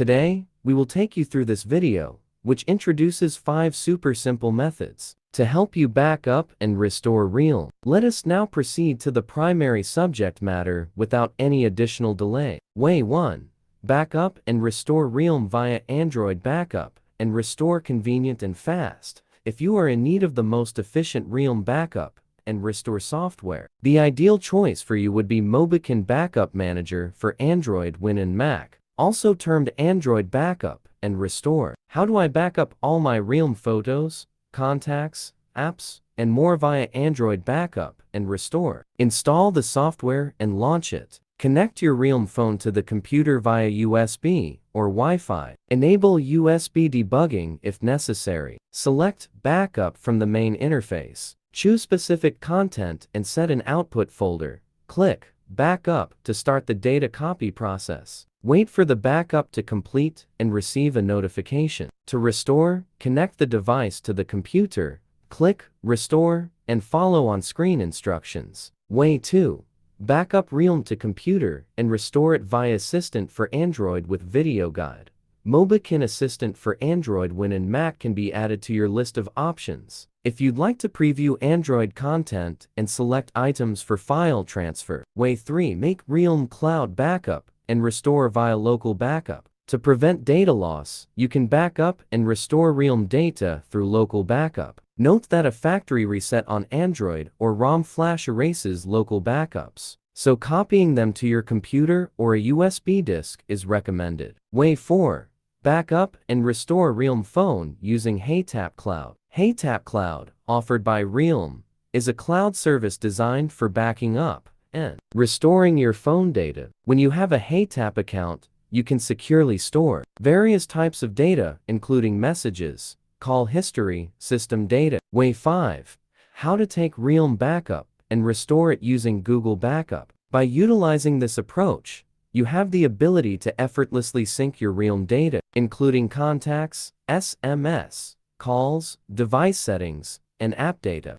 Today, we will take you through this video, which introduces 5 super simple methods to help you back up and restore Realme. Let us now proceed to the primary subject matter without any additional delay. Way 1. Backup and restore Realme via Android backup and restore convenient and fast. If you are in need of the most efficient Realme backup and restore software, the ideal choice for you would be Mobican Backup Manager for Android, Win and Mac, also termed Android Backup and Restore. How do I back up all my Realme photos, contacts, apps, and more via Android Backup and Restore? Install the software and launch it. Connect your Realme phone to the computer via USB or Wi-Fi. Enable USB debugging if necessary. Select Backup from the main interface. Choose specific content and set an output folder. Click Backup to start the data copy process. Wait for the backup to complete and receive a notification. To restore, connect the device to the computer, click Restore, and follow on-screen instructions. Way 2. Backup Realme to computer and restore it via Assistant for Android with video guide. Mobican Assistant for Android, Win and Mac can be added to your list of options if you'd like to preview Android content and select items for file transfer. Way 3. Make Realme Cloud Backup and restore via local backup. To prevent data loss, you can back up and restore Realme data through local backup. Note that a factory reset on Android or ROM flash erases local backups, so copying them to your computer or a USB disk is recommended. Way 4. Backup and restore Realme phone using Heytap Cloud. Heytap Cloud, offered by Realme, is a cloud service designed for backing up and restoring your phone data. When you have a Heytap account, you can securely store various types of data, including messages, call history, system data. Way 5. How to take Realme backup and restore it using Google Backup. By utilizing this approach, you have the ability to effortlessly sync your Realme data, including contacts, SMS, calls, device settings, and app data.